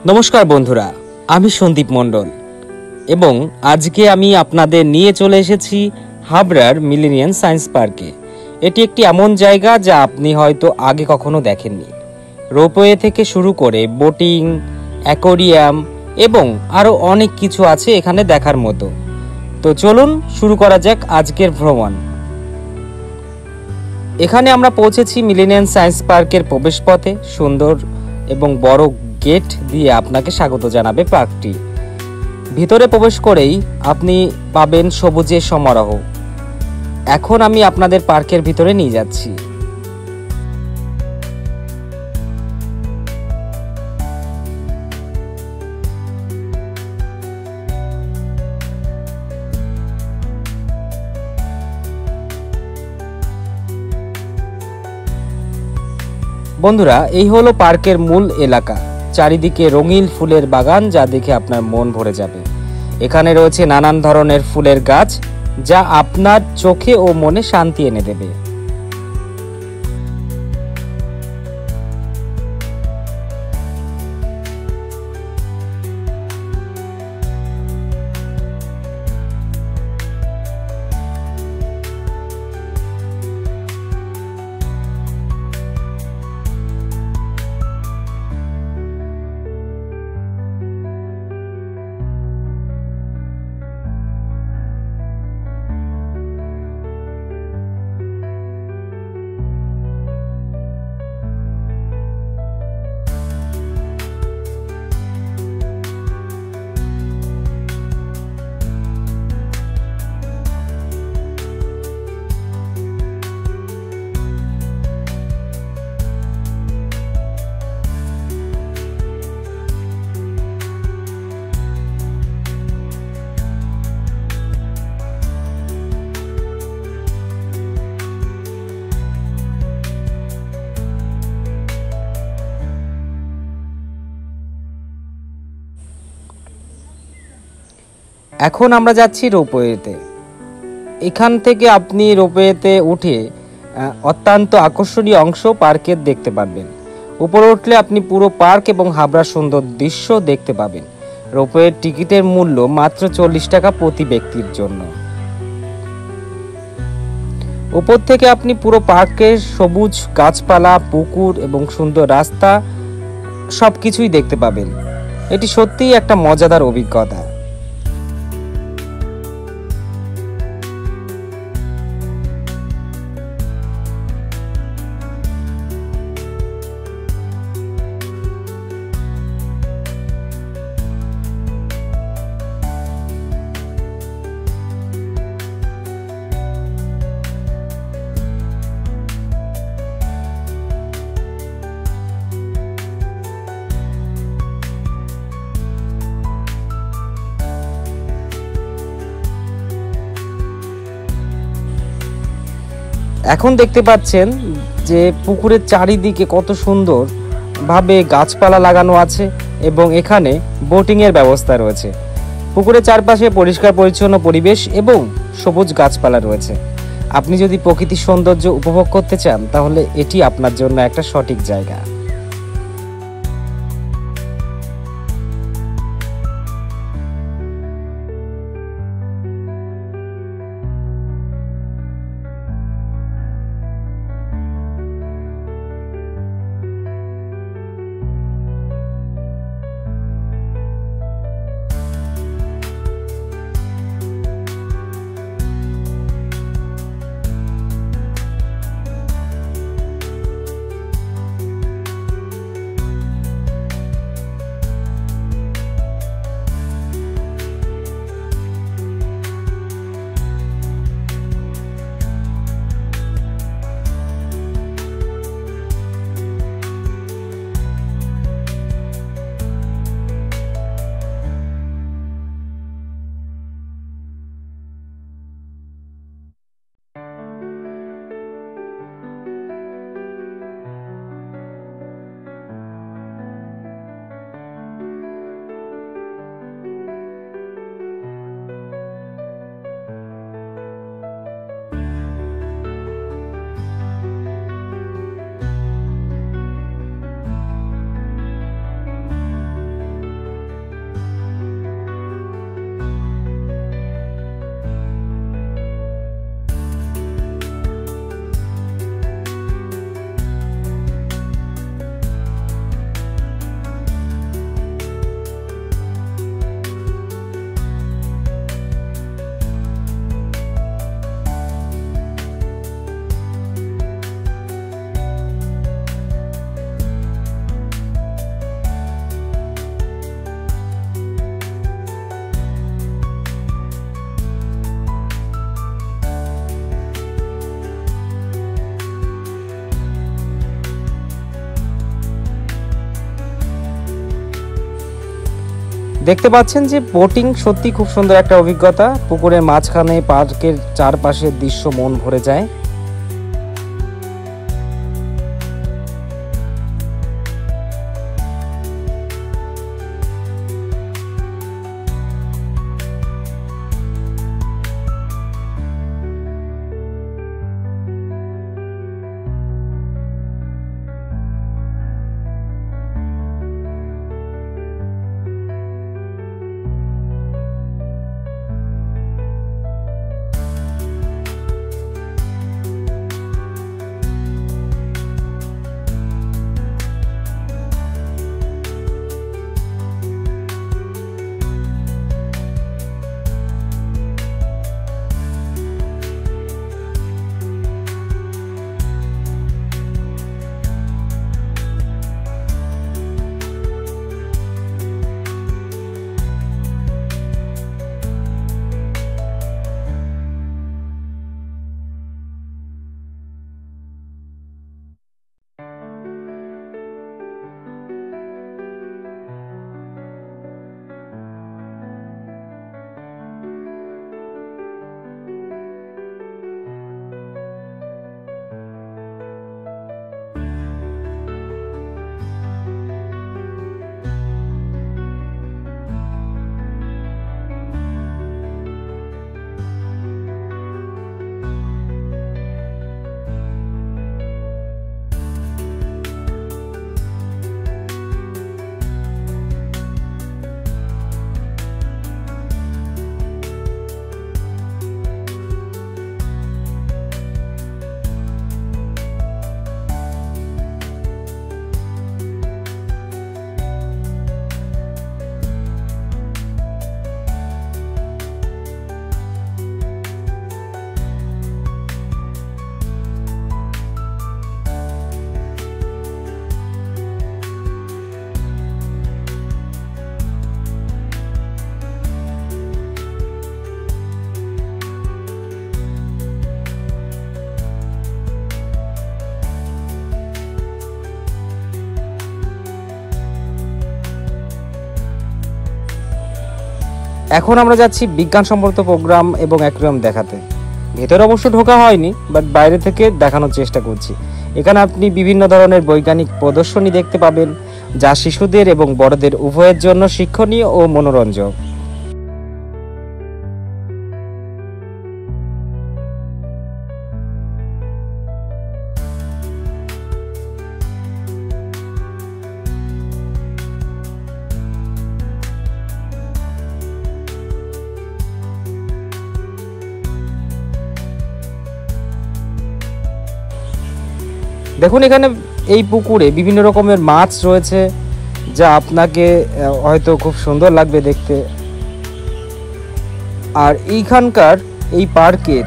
নমস্কার বন্ধুরা, আমি সন্দীপ মণ্ডল এবং আজকে আমি আপনাদের নিয়ে চলে এসেছি হাবড়ার মিলেনিয়াম সায়েন্স পার্কে। এটি একটি এমন জায়গা যা আপনি হয়তো আগে কখনো দেখেননি। রোপওয়ে থেকে শুরু করে বোটিং, অ্যাকোয়ারিয়াম এবং আরও অনেক কিছু আছে এখানে দেখার মতো। তো চলুন শুরু করা যাক আজকের ভ্রমণ। এখানে আমরা পৌঁছেছি মিলেনিয়াম সায়েন্স পার্কের প্রবেশপথে। সুন্দর এবং বড় গেট দিয়ে আপনাকে স্বাগত জানাবে পার্কটি। ভিতরে প্রবেশ করেই আপনি পাবেন সবুজের সমারোহ। এখন আমি আপনাদের পার্কের ভিতরে নিয়ে যাচ্ছি। বন্ধুরা, এই হলো পার্কের মূল এলাকা। চারিদিকে রঙিন ফুলের বাগান, যা দেখে আপনার মন ভরে যাবে। এখানে রয়েছে নানান ধরনের ফুলের গাছ, যা আপনার চোখে ও মনে শান্তি এনে দেবে। এখন আমরা যাচ্ছি রোপওয়েতে। এখান থেকে আপনি রোপওয়েতে উঠে অত্যন্ত আকর্ষণীয় অংশ পার্কের দেখতে পারবেন। উপরে উঠলে আপনি পুরো পার্ক এবং হাবড়ার সুন্দর দৃশ্য দেখতে পাবেন। রোপওয়ের টিকিটের মূল্য মাত্র 40 টাকা প্রতি ব্যক্তির জন্য। উপর থেকে আপনি পুরো পার্কের সবুজ গাছপালা, পুকুর এবং সুন্দর রাস্তা সবকিছুই দেখতে পাবেন। এটি সত্যিই একটা মজাদার অভিজ্ঞতা। এখন দেখতে পাচ্ছেন যে পুকুরের চারিদিকে কত সুন্দর ভাবে গাছপালা লাগানো আছে এবং এখানে বোটিংয়ের ব্যবস্থা রয়েছে। পুকুরের চারপাশে পরিষ্কার পরিচ্ছন্ন পরিবেশ এবং সবুজ গাছপালা রয়েছে। আপনি যদি প্রকৃতির সৌন্দর্য উপভোগ করতে চান তাহলে এটি আপনার জন্য একটা সঠিক জায়গা। দেখতে পাচ্ছেন যে বোটিং সত্যি খুব সুন্দর একটা অভিজ্ঞতা। পুকুরের মাঝখানে পার্কের চারপাশের দৃশ্য মন ভরে যায়। এখন আমরা যাচ্ছি বিজ্ঞানসম্মত প্রোগ্রাম এবং অ্যাকুয়ারিয়াম দেখাতে। ভেতরে অবশ্য ঢোকা হয়নি, বাট বাইরে থেকে দেখানোর চেষ্টা করছি। এখানে আপনি বিভিন্ন ধরনের বৈজ্ঞানিক প্রদর্শনী দেখতে পাবেন, যা শিশুদের এবং বড়দের উভয়ের জন্য শিক্ষণীয় ও মনোরঞ্জক। দেখুন এখানে এই পুকুরে বিভিন্ন রকমের মাছ রয়েছে, যা আপনাকে হয়তো খুব সুন্দর লাগবে দেখতে। আর এইখানকার এই পার্কের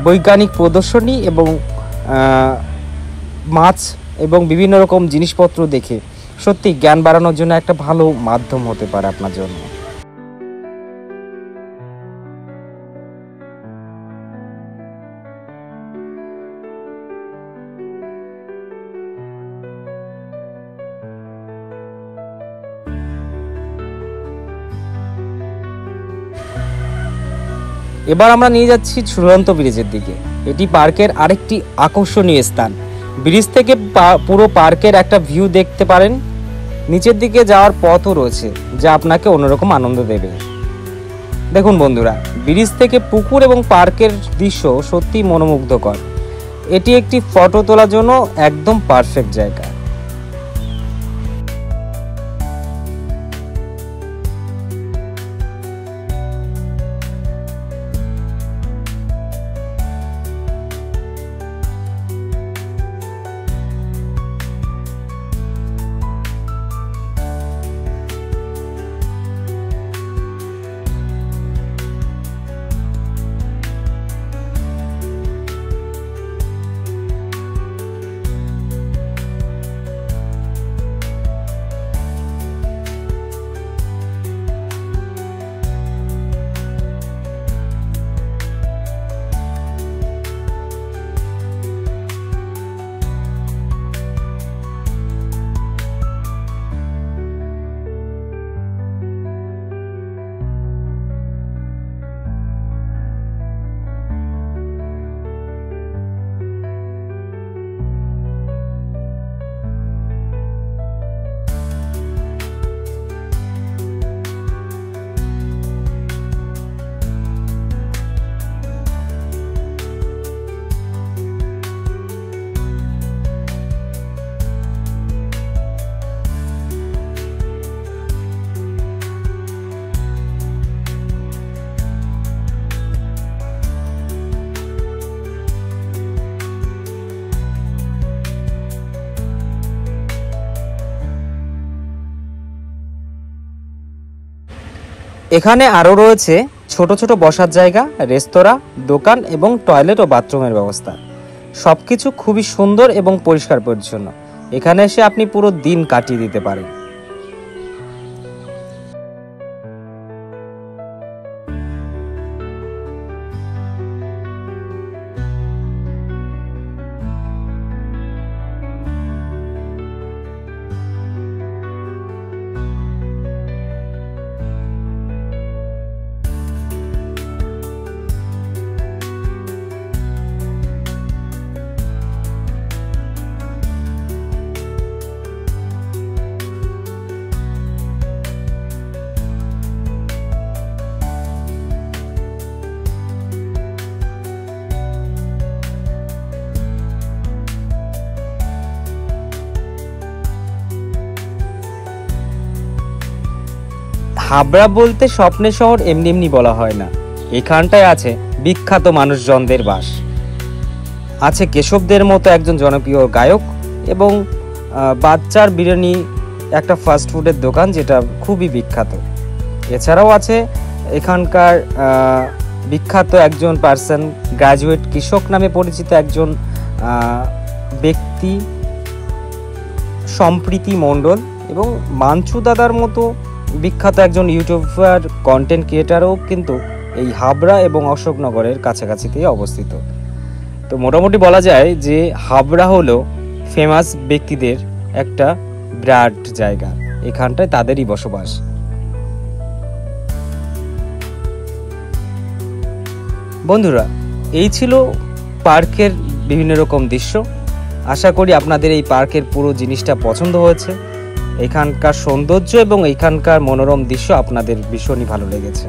বৈজ্ঞানিক প্রদর্শনী এবং মাছ এবং বিভিন্ন রকম জিনিসপত্র দেখে সত্যি জ্ঞান বাড়ানোর জন্য একটা ভালো মাধ্যম হতে পারে আপনার জন্য। এবার আমরা নিয়ে যাচ্ছি ঝুলন্ত ব্রিজের দিকে। এটি পার্কের আরেকটি আকর্ষণীয় স্থান। ব্রিজ থেকে পুরো পার্কের একটা ভিউ দেখতে পারেন। নিচের দিকে যাওয়ার পথও রয়েছে, যা আপনাকে অন্যরকম আনন্দ দেবে। দেখুন বন্ধুরা, ব্রিজ থেকে পুকুর এবং পার্কের দৃশ্য সত্যি মনোমুগ্ধকর। এটি একটি ফটো তোলার জন্য একদম পারফেক্ট জায়গা। এখানে আরও রয়েছে ছোট ছোট বসার জায়গা, রেস্তোরাঁ, দোকান এবং টয়লেট ও বাথরুমের ব্যবস্থা। সব কিছু খুবই সুন্দর এবং পরিষ্কার পরিচ্ছন্ন। এখানে এসে আপনি পুরো দিন কাটিয়ে দিতে পারেন। হাবড়া বলতে স্বপ্নের শহর এমনি এমনি বলা হয় না। এখানটায় আছে বিখ্যাত মানুষজনদের বাস, আছে কেশবদের মতো একজন জনপ্রিয় গায়ক এবং বাচ্চার বিরিয়ানি একটা ফাস্ট ফুডের দোকান যেটা খুবই বিখ্যাত। এছাড়াও আছে এখানকার বিখ্যাত একজন পার্সন, গ্র্যাজুয়েট কৃষক নামে পরিচিত একজন ব্যক্তি সম্প্রীতি মণ্ডল, এবং মাঞ্চু দাদার মতো বিখ্যাত একজন ইউটিউবার কন্টেন্ট ক্রিয়েটারও কিন্তু এই হাবড়া এবং অশোকনগরের কাছাকাছিতেই অবস্থিত। তো মোটামুটি বলা যায় যে হাবড়া হলো ফেমাস ব্যক্তিদের একটা বিরাট জায়গা, এখানটায় তাদেরই বসবাস। বন্ধুরা, এই ছিল পার্কের বিভিন্ন রকম দৃশ্য। আশা করি আপনাদের এই পার্কের পুরো জিনিসটা পছন্দ হয়েছে। এখানকার সৌন্দর্য এবং এখানকার মনোরম দৃশ্য আপনাদের ভীষণই ভালো লেগেছে।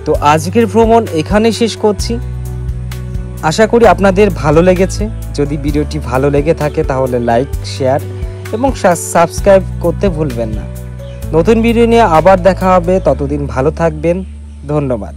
তো আজকের ভ্রমণ এখানেই শেষ করছি। আশা করি আপনাদের ভালো লেগেছে। যদি ভিডিওটি ভালো লেগে থাকে তাহলে লাইক, শেয়ার এবং সাবস্ক্রাইব করতে ভুলবেন না। নতুন ভিডিও নিয়ে আবার দেখা হবে, ততদিন ভালো থাকবেন। ধন্যবাদ।